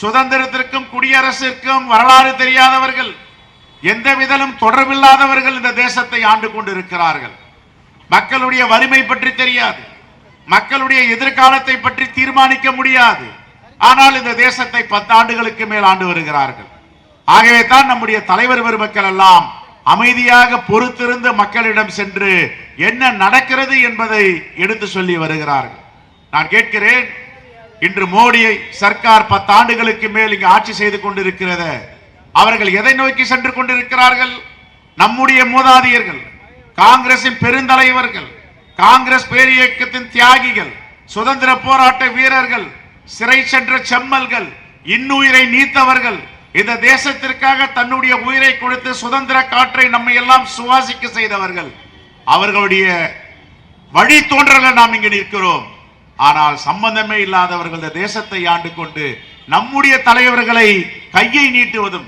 சுதந்திரத்திற்கும் குடியரசிற்கும் வரலாறு தெரியாதவர்கள், எந்த விதத்திலும் தொடர்பில்லாதவர்கள் இந்த தேசத்தை ஆண்டு கொண்டிருக்கிறார்கள். மக்களுடைய வறுமை பற்றி தெரியாது, மக்களுடைய எதிர்காலத்தை பற்றி தீர்மானிக்க முடியாது. ஆனால் இந்த தேசத்தை 10 ஆண்டுகளுக்கு மேல் ஆண்டு வருகிறார்கள். ஆகவே தான் நம்முடைய தலைவர் பெருமக்கள் எல்லாம் அமைதியாக பொறுத்திருந்து மக்களிடம் சென்று என்ன நடக்கிறது என்பதை எடுத்து சொல்லி வருகிறார்கள். நான் கேட்கிறேன், இன்று மோடி சர்க்கார் 10 ஆண்டுகளுக்கு மேல் இங்கு ஆட்சி செய்து கொண்டிருக்கிறது. அவர்கள் எதை நோக்கி சென்று கொண்டிருக்கிறார்கள்? நம்முடைய மூதாதையர்கள், காங்கிரசின் பெருந்தலைவர்கள், காங்கிரஸ் பேரியக்கத்தின் தியாகிகள், சுதந்திர போராட்ட வீரர்கள், சிறை சென்ற செம்மல்கள், இன்னுயிரை நீத்தவர்கள், இந்த தேசத்திற்காக தன்னுடைய உயிரை கொடுத்து சுதந்திர காற்றை நம்மை எல்லாம் சுவாசிக்க செய்தவர்கள், அவர்களுடைய வழித்தோன்றல்கள் நாம் இங்கு நிற்கிறோம். ஆனால் சம்பந்தமே இல்லாதவர்கள் இந்த தேசத்தை ஆண்டு கொண்டு நம்முடைய தலைவர்களை கையை நீட்டுவதும்,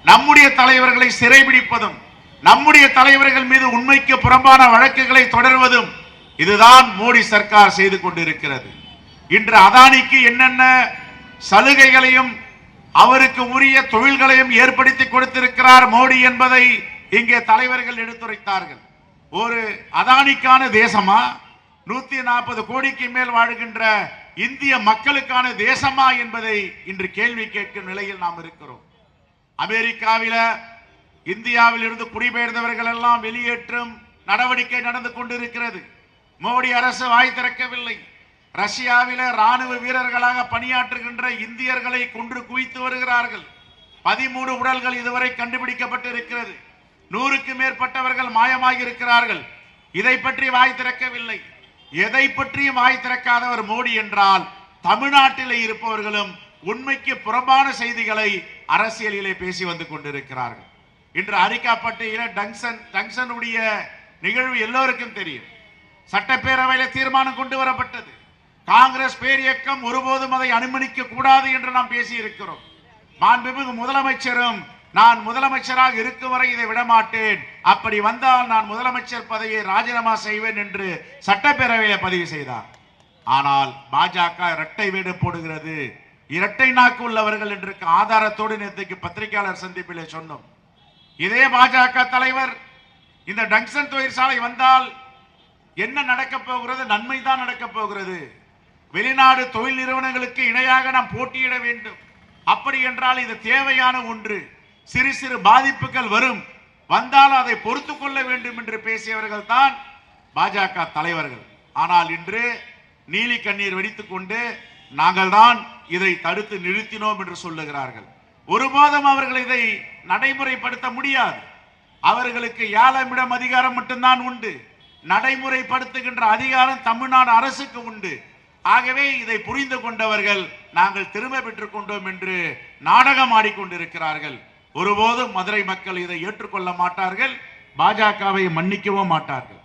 நம்முடைய தலைவர்களை சிறைபிடிப்பதும், நம்முடைய தலைவர்கள் மீது உண்மைக்கு புறம்பான வழக்குகளை தொடர்வதும், இதுதான் மோடி சர்க்கார் செய்து கொண்டிருக்கிறது. இன்று அதானிக்கு என்னென்ன சலுகைகளையும் அவருக்கு உரிய தொழில்களையும் ஏற்படுத்தி கொடுத்திருக்கிறார் மோடி என்பதை இங்கே தலைவர்கள் எடுத்துரைத்தார்கள். ஒரு அதானிக்கான தேசமா, 140 கோடிக்கு மேல் வாழ்கின்ற இந்திய மக்களுக்கான தேசமா என்பதை இன்று கேள்வி கேட்கும் நிலையில் நாம் இருக்கிறோம். அமெரிக்காவில இந்தியாவில் இருந்து குடிபெயர்ந்தவர்கள் எல்லாம் வெளியேற்றும் நடவடிக்கை நடந்து கொண்டிருக்கிறது. மோடி அரசு வாய் திறக்கவில்லை. ரஷ்யாவில ராணுவ வீரர்களாக பணியாற்றுகின்ற இந்தியர்களை கொன்று குவித்து வருகிறார்கள். 13 உடல்கள் இதுவரை கண்டுபிடிக்கப்பட்டிருக்கிறது. 100க்கு மேற்பட்டவர்கள் மாயமாகி இருக்கிறார்கள். இதை பற்றி வாய் திறக்கவில்லை. எதை பற்றியும் வாய் திறக்காதவர் மோடி என்றால், தமிழ்நாட்டில் இருப்பவர்களும் உண்மைக்கு புறம்பான செய்திகளை அரசியலிலே பேசி வந்து கொண்டிருக்கிறார்கள். இன்று அரிக்காப்பட்டியில டங்சனுடைய நிகழ்வு எல்லோருக்கும் தெரியும். சட்டப்பேரவையில் தீர்மானம் கொண்டு வரப்பட்டது. காங்கிரஸ் பேரியக்கம் ஒருபோதும் அதை அனுமதிக்க கூடாது என்று நாம் பேசி இருக்கிறோம். மாண்புமிகு முதலமைச்சரும், நான் முதலமைச்சராக இருக்கும் வரை இதை விடமாட்டேன், அப்படி வந்தால் நான் முதலமைச்சர் பதவியை ராஜினாமா செய்வேன் என்று சட்டப்பேரவையில் பதிவு செய்தார். ஆனால் பாஜக இரட்டை வேடு போடுகிறது, இரட்டை நாக்கு உள்ளவர்கள் என்று ஆதாரத்தோடு நேற்றைக்கு பத்திரிகையாளர் சந்திப்பிலே சொன்னோம். இதே பாஜக தலைவர், இந்த டங்சன் தொழிற்சாலை வந்தால் என்ன நடக்க போகிறது? நன்மை தான் நடக்க போகிறது. வெளிநாடு தொழில் நிறுவனங்களுக்கு இணையாக நாம் போட்டியிட வேண்டும். அப்படி என்றால் இது தேவையான ஒன்று. சிறு சிறு பாதிப்புகள் வரும், வந்தால் அதை பொறுத்து கொள்ள வேண்டும் என்று பேசியவர்கள் தான் பாஜக தலைவர்கள். ஆனால் இன்று நீலி கண்ணீர் வெடித்துக் கொண்டு நாங்கள் தான் இதை தடுத்து நிறுத்தினோம் என்று சொல்லுகிறார்கள். ஒருபோதும் அவர்கள் இதை நடைமுறைப்படுத்த முடியாது. அவர்களுக்கு ஏலமிடம் அதிகாரம் மட்டும்தான் உண்டு. நடைமுறைப்படுத்துகின்ற அதிகாரம் தமிழ்நாடு அரசுக்கு உண்டு. ஆகவே இதை புரிந்து கொண்டவர்கள் நாங்கள் திரும்ப பெற்றுக் கொண்டோம் என்று நாடகம் ஆடிக்கொண்டிருக்கிறார்கள். ஒருபோதும் மதுரை மக்கள் இதை ஏற்றுக்கொள்ள மாட்டார்கள், பாஜகவை மன்னிக்கவும் மாட்டார்கள்.